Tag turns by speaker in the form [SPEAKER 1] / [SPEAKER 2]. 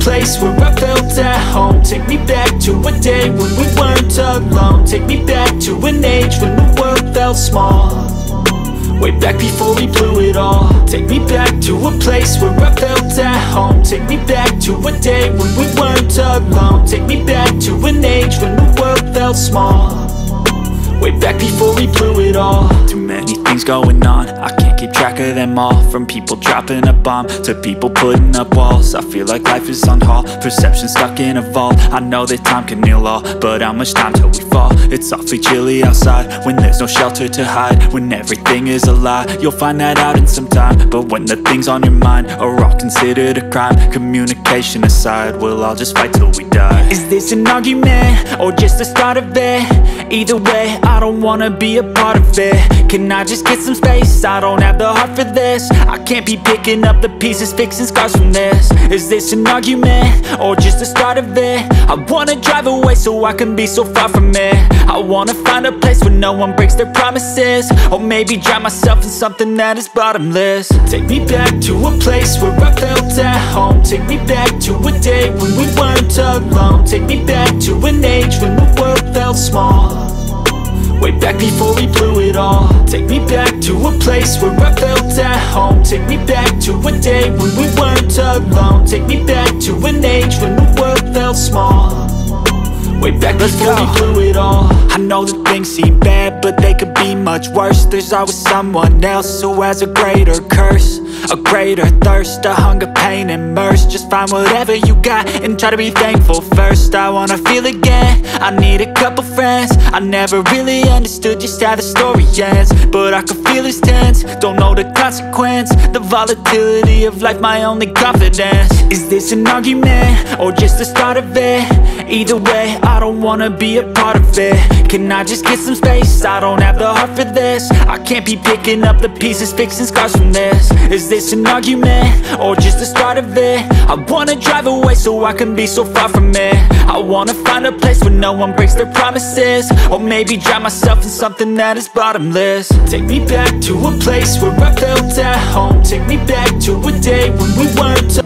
[SPEAKER 1] place where I felt at home. Take me back to a day when we weren't alone. Take me back to an age when the world felt small, way back before we blew it all. Take me back to a place where I felt at home. Take me back to a day when we weren't alone. Take me back to an age when the world felt small, way back before we blew it all. Too many things going on, I can't keep track of them all. From people dropping a bomb to people putting up walls. I feel like life is on hold, perception stuck in a vault. I know that time can heal all, but how much time till we fall? It's awfully chilly outside when there's no shelter to hide. When everything is a lie, you'll find that out in some time. But when the things on your mind are all considered a crime, communication aside, we'll all just fight till we die. Is this an argument or just the start of it? Either way, I don't wanna be a part of it. Can I just get some space? I don't have the heart for this. I can't be picking up the pieces, fixing scars from this. Is this an argument or just the start of it? I wanna drive away so I can be so far from it. I wanna find a place where no one breaks their promises, or maybe drown myself in something that is bottomless. Take me back to a place where I felt at home. Take me back to a day when we weren't alone. Take me back to an age when the world felt small, way back before we blew it all. Take me back to a place where I felt at home. Take me back to a day when we weren't alone. Take me back to an age when the world felt small, way back before we blew it all. I know that things seem bad, but they could be much worse. There's always someone else who has a greater curse, a greater thirst, a hunger, pain, and mercy. Just find whatever you got and try to be thankful first. I wanna feel again, I need a couple friends. I never really understood just how the story ends, but I can feel it's tense, don't know the consequence. The volatility of life, my only confidence. Is this an argument or just the start of it? Either way, I don't wanna be a part of it. Can I just get some space? I don't have the heart for this. I can't be picking up the pieces, fixing scars from this. Is this an argument or just the start of it? I wanna drive away so I can be so far from it. I wanna find a place where no one breaks their promises, or maybe drown myself in something that is bottomless. Take me back to a place where I felt at home. Take me back to a day when we weren't